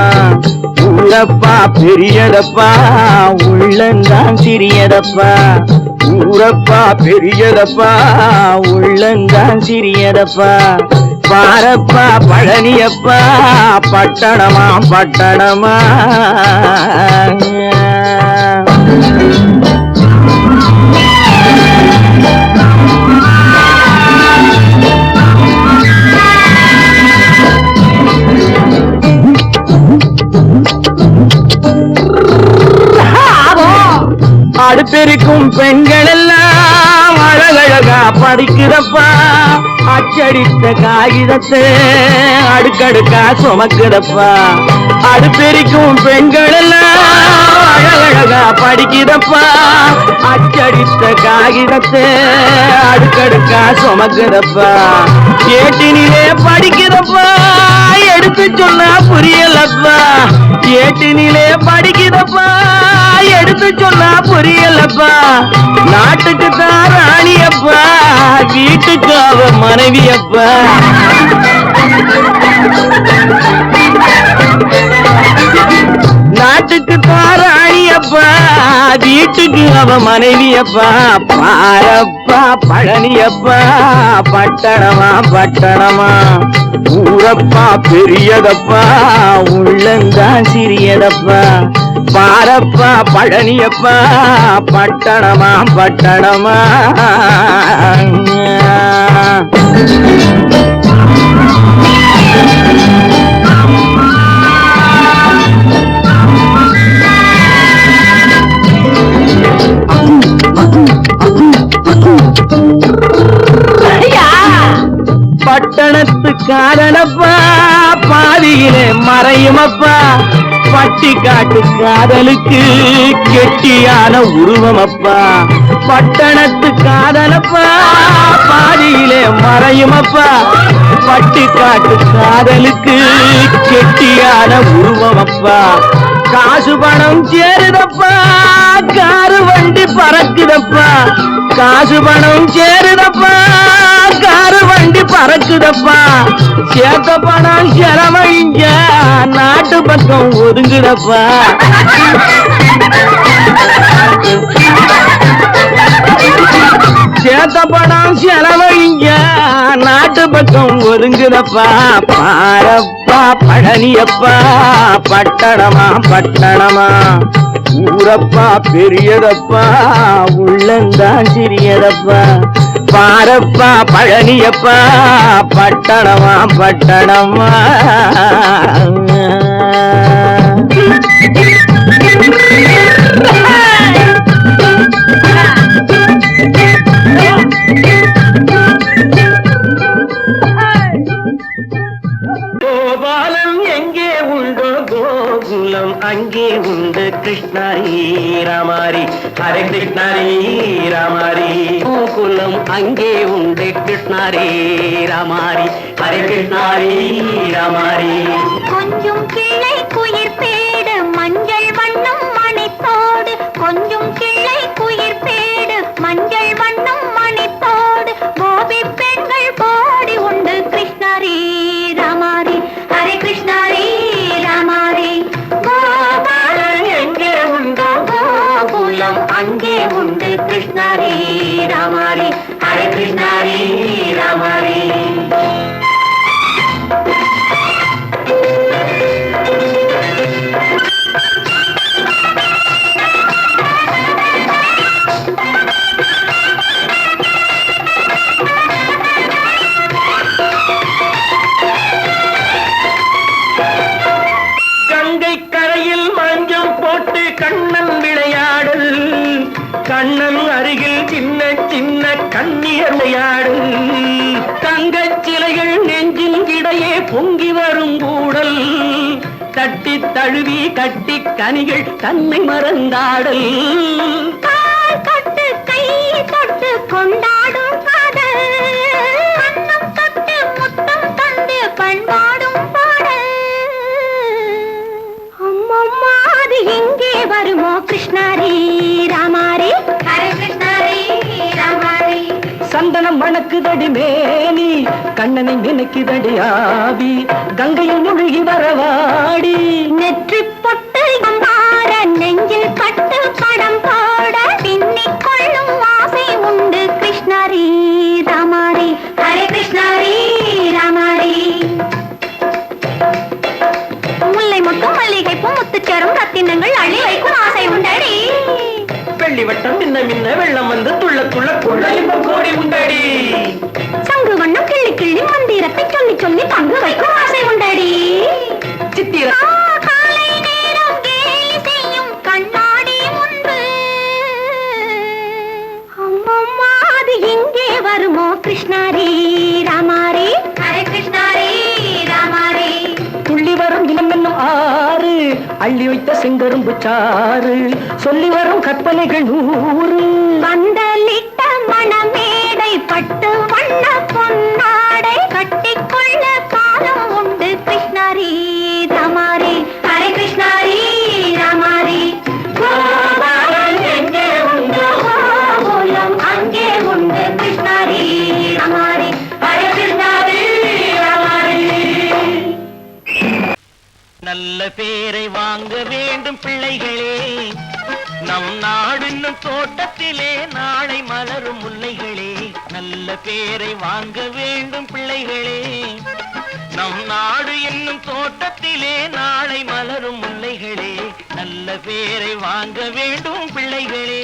ஊரப்பா பெரியதப்பா உள்ளந்தான் சிறியதப்பா, ஊரப்பா பெரியதப்பா உள்ளந்தான் சிறியதப்பா. பாரப்பா பழனியப்பா பட்டணமா பட்டணமா. அடுப்பெருக்கும் பெண்கள் எல்லாம் அழகழகா படிக்கிறப்பா, அச்சடித்த காகிதத்தை அடுக்கடுக்கா சுமக்குதப்பா. அடுப்பெருக்கும் பெண்கள் எல்லாம் அழகழகா படிக்கிறப்பா, அச்சடித்த காகிதத்தை அடுக்கடுக்கா சுமக்குதப்பா. ஏட்டினிலே படிக்கிறப்பா எடுத்து சொன்னா புரியலப்பா, ஏட்டினிலே படிக்கிறப்பா எடுத்து சொன்னா புரியலப்பா. நாட்டுக்கு தான் ராணியப்பா, வீட்டுக்கு அவ மனைவியப்பா. நாட்டுக்கு தான் ராணியப்பா, வீட்டுக்கு அவ மனைவியப்பா. பாரப்பா பழனியப்பா பட்டணமா பட்டணமா. ஊரப்பா பெரியதப்பா உள்ளந்தான் சிறியதப்பா. பாரப்பா பழனியப்பா பட்டணமா பட்டணமா. பட்டணத்து காதலப்பா பாதியிலே மறையுமப்பா, பட்டி காட்டு காதலுக்கு கெட்டியான உருவமப்பா. பட்டணத்து காதலப்பா பாதியிலே மறையுமப்பா, பட்டி காட்டு காதலுக்கு கெட்டியான உருவமப்பா. காசு பணம் சேருதப்பா காரு வண்டி பறக்குதப்பா, காசு பணம் சேருதப்பா காரு வண்டி பறக்குதப்பா. சேர்த்த பணம் செலவழிங்க நாட்டு பக்கம் ஒதுங்குதப்பா. சேர்த்த பணம் செலவழிங்க நாட்டு பக்கம் ஒதுங்குதப்பா. பாரப்பா பழனியப்பா பட்டணமா பட்டணமா. ஊரப்பா பெரியதப்பா உள்ளந்தான் சிறியதப்பா. பாரப்பா பழனியப்பா பட்டணமா பட்டணமா. கோபாலம் எங்கே உண்டோ கோகுலம் அங்கே உண்டு கிருஷ்ணாரி ராமாரி. ஹரே கிருஷ்ணாரி ராமாரி. கோகுலம் அங்கே உண்டு கிருஷ்ணாரி ராமாரி. ஹரே கிருஷ்ணாரி ராமாரி. கொஞ்சம் கிளை குயிர் பேடு மஞ்சள் வண்ணம் மணித்தோடு, கொஞ்சம் கிளை குயிர் பேடு மஞ்சள் வண்ணம் மணித்தோடு. கோபி பெண்கள் போடி உண்டு கிருஷ்ணாரி ராமாரி. ஹரே கிருஷ்ணாரி ராமாரி. கோபால கண்ணியர் விளையாடு தங்கச் சிலைகள் நெஞ்சின் இடையே பொங்கி வரும் கூடல் தட்டி தழுவி கட்டி கனிகள் தன்னை மறந்தாடல் கால் தொட்டு கை தொட்டு கொண்டாடும் காதல் கண்ணம் தொட்டு முத்தம் தந்து பண்பாடும் பாடல் அம்மம்மா அது எங்கே வருமோ கிருஷ்ணாரி ராமாரி ஹரே கிருஷ்ணாரி ராமாரி சந்தனம் மணக்குதடி மேனி கண்ணனை நினைக்குதடி ஆவி கங்கையில் முழுகி வரவாடி நெற்றி பொட்டு அம்பார நெஞ்சில் பட்டு படம் போட பின்னிக் கொள்ளும் ஆசை உண்டு கிருஷ்ணாரி ராமாரி ஹரே கிருஷ்ணாரி ராமாரி முல்லை மொட்டும் மல்லிகை பூ முத்துச்சேரும் ரத்தினங்கள் அள்ளி வைக்கும் ஆசை உண்டடி வெள்ளி வட்டம் மின்ன மின்ன வெள்ளம் வந்து துள்ள துள்ள கொள்ள இன்பம் கோடி உண்டடி சங்கு வண்ணம் கிள்ளி கிள்ளி மந்திரத்தை சொல்லி சொல்லி பங்கு வைக்கும் ஆசை உண்டடி சித்திர காலை நேரம் கேலி செய்யும் கண்ணாடி முன்பு அம்மம்மா அது எங்கே வருமோ கிருஷ்ணாரி ராமாரி ஹரே கிருஷ்ணாரி ராமாரி துள்ளி வரும் தினம் என்னும் ஆறு அள்ளி வைத்த செங்கரும்பு சாறு சொல்லி வரும் கற்பனைகள் 100 பந்தலிட்ட மணமேடை பட்டு வண்ண பொன்னாடை கட்டிக்கொள்ள காலம் உண்டு கிருஷ்ணாரி ராமாரி ஹரே கிருஷ்ணாரி ராமாரி கோபாலன் எங்கே உண்டு கோகுலம் அங்கே உண்டு கிருஷ்ணாரி ராமாரி ஹரே கிருஷ்ணாரி ராமாரி நல்ல பேரை வாங்க வேண்டும் பிள்ளைகளே நம் நாடு என்னும் தோட்டத்திலே நாளை மலரும் முல்லைகளே நல்ல பேரை வாங்க வேண்டும் பிள்ளைகளே நம் நாடு என்னும் தோட்டத்திலே நாளை மலரும் முல்லைகளே நல்ல பேரை வாங்க வேண்டும் பிள்ளைகளே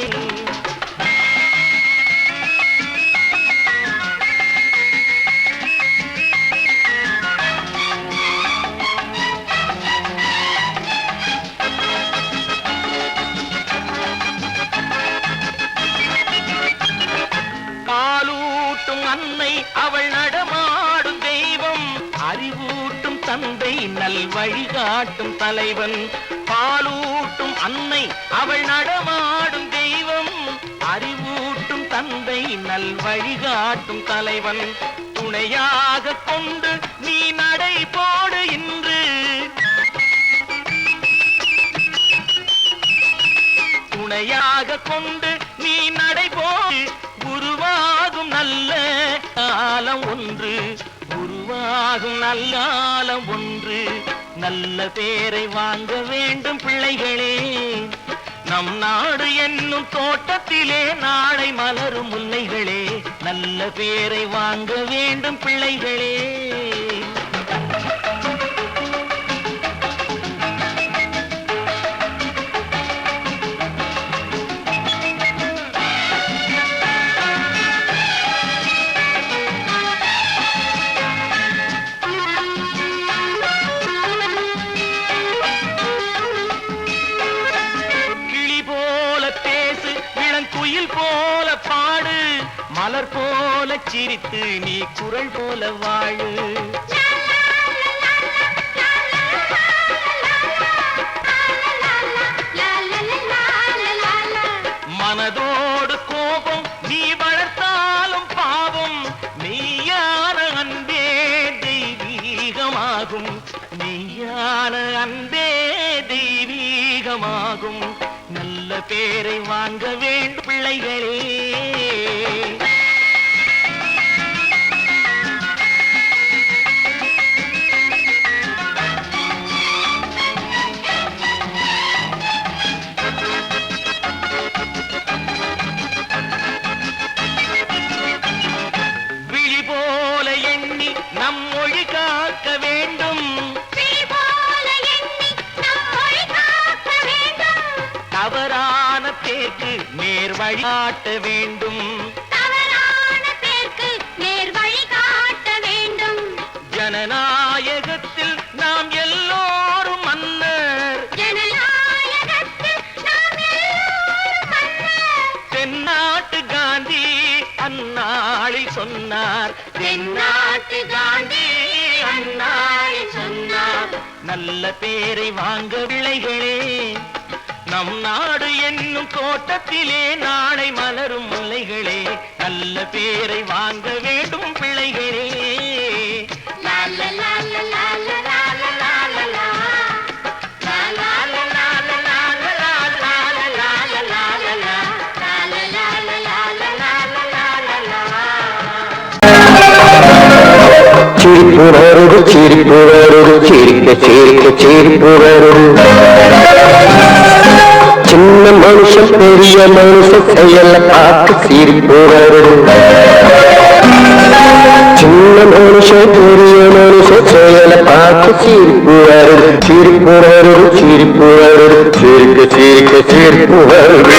பாலூட்டும் அன்னை அவள் நடமாடும் தெய்வம் அறிவூட்டும் தந்தை நல் வழிகாட்டும் தலைவன் பாலூட்டும் அன்னை அவள் நடமாடும் தெய்வம் அறிவூட்டும் தந்தை நல் வழிகாட்டும் தலைவன் துணையாக கொண்டு நீ நடை போடு இன்று துணையாக கொண்டு நீ நடை போடு உருவாகும் நல்ல காலம் ஒன்று உருவாகும் நல்ல காலம் ஒன்று நல்ல பேரை வாங்க வேண்டும் பிள்ளைகளே நம் நாடு என்னும் தோட்டத்திலே நாளை மலரும் முல்லைகளே நல்ல பேரை வாங்க வேண்டும் பிள்ளைகளே குயில் போல பாடு மலர் போல சிரித்து நீ குரல் போல வாழு மனதோடு கோபம் நீ வளர்த்தாலும் பாவம் மெய்யான அன்பே தெய்வீகமாகும் மெய்யான அன்பே தெய்வீகமாகும் நல்ல பேரை வாங்க வேண்டும் பிள்ளைகளே விழி போல எண்ணி நம் மொழி காக்க வேண்டும் தவறான பேருக்கு நேர் வழிகாட்ட வேண்டும் ஜனநாயகத்தில் நாம் எல்லோரும் மன்னர் தென்னாட்டு காந்தி அண்ணா நல்ல பேரை வாங்க விளைகளே நம் நாடு என்னும் தோட்டத்திலே நாளை மலரும் முல்லைகளே நல்ல பேரை வாங்க வேண்டும் பிள்ளைகளே சிரிப்பு வருது சிரிப்பு வருது சிரிக்க சிரிக்க சிரிப்பு வருது சின்ன மனுஷன் பெரிய மனுஷன் செயல பார்த்து சிரிப்பு வருது சின்ன மனுஷன் பெரிய மனுஷன் செயல பார்த்து சிரிப்பு வருது சிரிப்பு வருது சிரிப்பு வருது சிரிக்க சிரிக்க சிரிப்பு வருது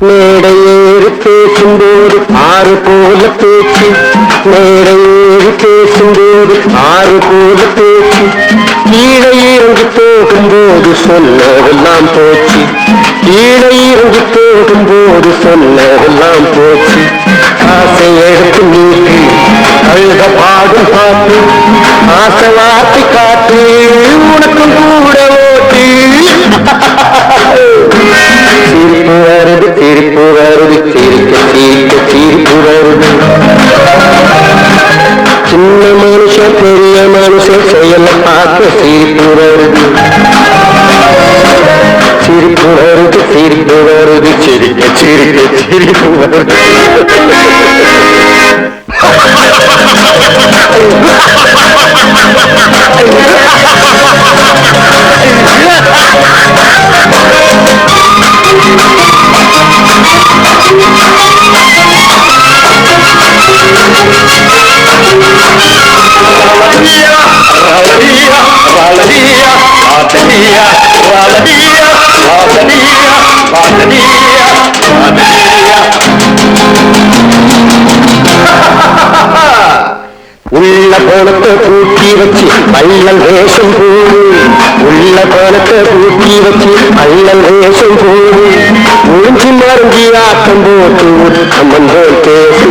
மேடையேறி பேசும்போது ஆறு போல பேச்சு மேடையேறி பேசும்போது ஆறு போல பேச்சு கீழே இறங்கி போகும்போது சொன்னதெல்லாம் போச்சு கீழே இறங்கி போகும்போது சொன்னதெல்லாம் போச்சு ஆசை எடுத்து நீட்டு அழுத பாடும் பாட்டு ஆசை வார்த்தை காட்டு உனக்கும் கூட ஓட்டு சிரிப்பு வருது சிரிப்பு வருது சிரிக்க சிரிக்க சிரிப்பு வருது சின்ன மனுஷன் பெரிய மனுஷன் செயல பார்க்க சிரிப்பு வருது சிரிப்பு வருது சிரிப்பு வருது சிரிக்க சிரிக்க சிரிப்பு வருது உள்ள போனத்தை பூட்டி வச்சு பள்ளல் வேஷம் போடு உள்ள போனத்தை பூட்டி வச்சு பள்ளல் வேஷம் போடு ஒழிஞ்சு மறைஞ்சி ஆட்டம் போட்டு உத்தம்மன் போல் பேசு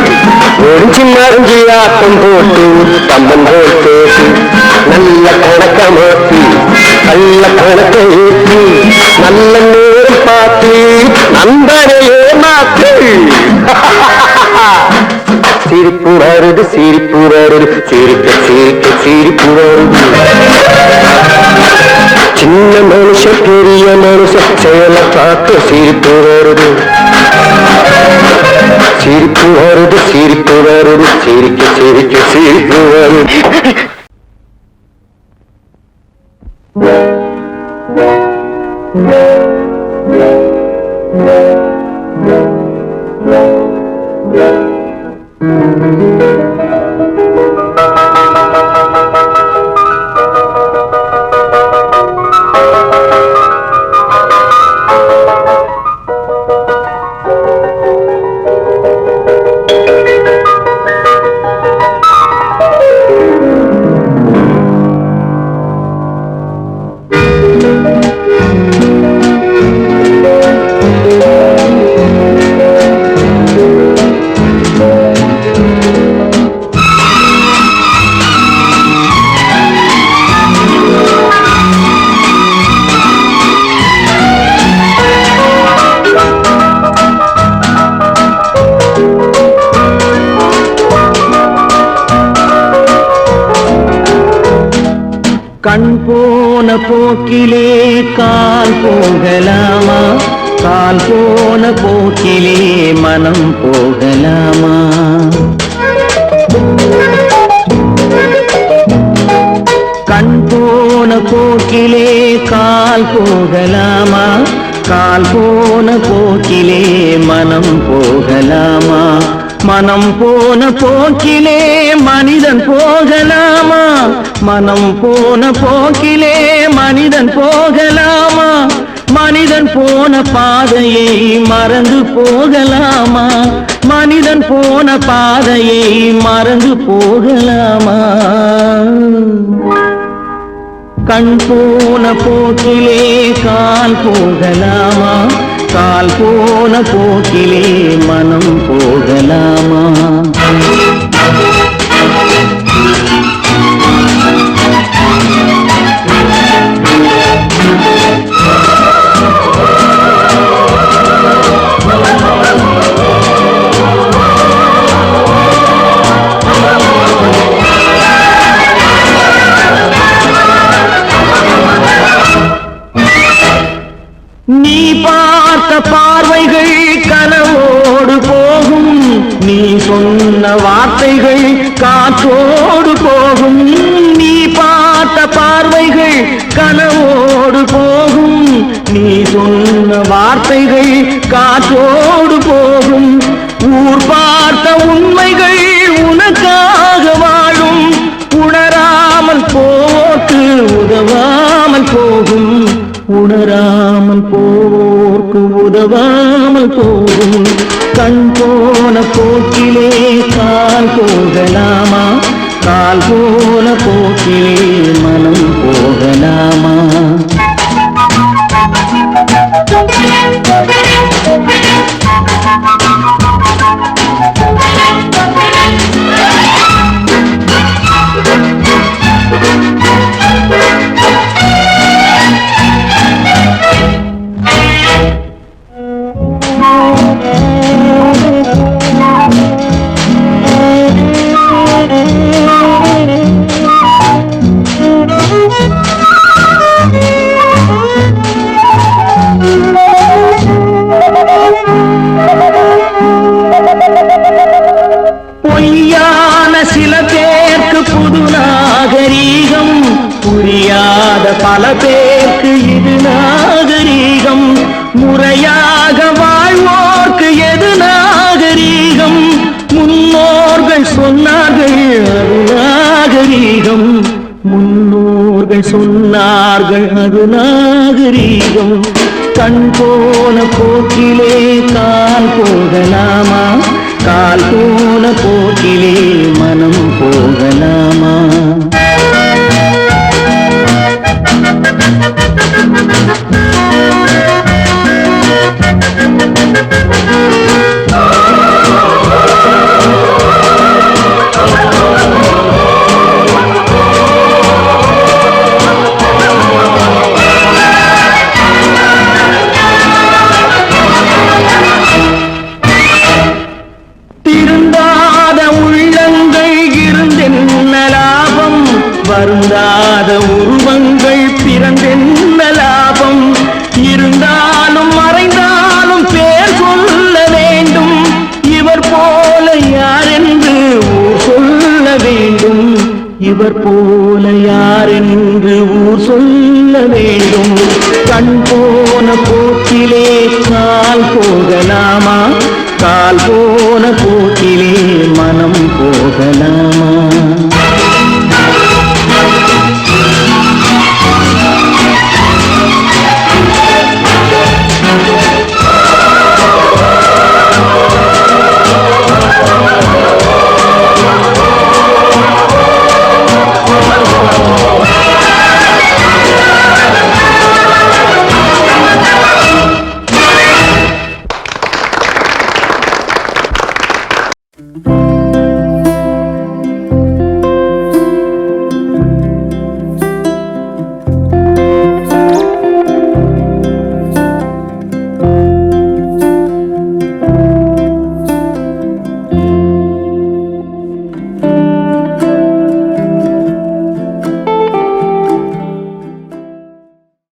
ஒழிஞ்சு மறைஞ்சி ஆட்டம் போட்டு உத்தம்மன் போல் பேசு நல்ல கணக்க மாற்றி நல்ல கணக்கை ஏற்றி நல்ல நேரம் பார்த்து நண்பனையே மாற்று சிரிப்பு வருது சிரிப்பு வருது சிரிக்க சிரிக்க சிரிப்பு வருது சின்ன மனுஷன் பெரிய மனுஷன் செயல பார்த்து சிரிப்பு வருது சிரிப்பு வருது சிரிப்பு வருது சிரிக்க சிரிக்க சிரிப்பு வருது கண் போன போக்கிலே கால் போகலாமா கால் போன போக்கிலே மனம் போகலாமா கண் போன போக்கிலே கால் போகலாமா கால் போன போக்கிலே மனம் போகலாமா மனம் போன போக்கிலே மனிதன் போகலாமா? மனம் போன போக்கிலே மனிதன் போகலாமா? மனிதன் போன பாதையை மறந்து போகலாமா? மனிதன் போன பாதையை மறந்து போகலாமா? கண் போன போக்கிலே கால் போகலாமா? கால் போன போக்கிலே மனம் போகலாமா? நீ பார்த்த பார்வைகள் கனவோடு போகும், நீ சொன்ன வார்த்தைகள் காற்றோடு போகும். நீ பார்த்த பார்வைகள் கனவோடு போகும், நீ சொன்ன வார்த்தைகள் காற்றோடு போகும். ஊர் பார்த்த உண்மைகள் உனக்காக வாழும், உணராமல் போக்கு உதவாமல் போகும். உணராமல் போர்க்கு உதவாமல் போகும். கண் போன போக்கிலே கால் போகலாமா? கால் போன போக்கிலே மனம் போகலாமா? பொய்யான சில பேருக்கு புது நாகரீகம், புரியாத பல பேருக்கு இது நாகரீகம். முறையாக வாழ்வோர்க்கு எது நாகரீகம்? முன்னோர்கள் சொன்னார்கள் அது நாகரீகம். முன்னோர்கள் சொன்னார்கள் அது நாகரீகம். கண் போன போக்கிலே கால் போகலாமா? கால் போன போக்கிலே மனம் போகலாமா? வருந்தாத உருவங்கள் பிறந்தென்ன லாபம்? இருந்தாலும் மறைந்தாலும் பேர் சொல்ல வேண்டும். இவர் போல யாரென்று ஊர் சொல்ல வேண்டும். இவர் போல யாரென்று ஊர் சொல்ல வேண்டும். கண் போன போக்கிலே கால் போகலாமா? கால் போன போக்கிலே மனம் போகலாமா?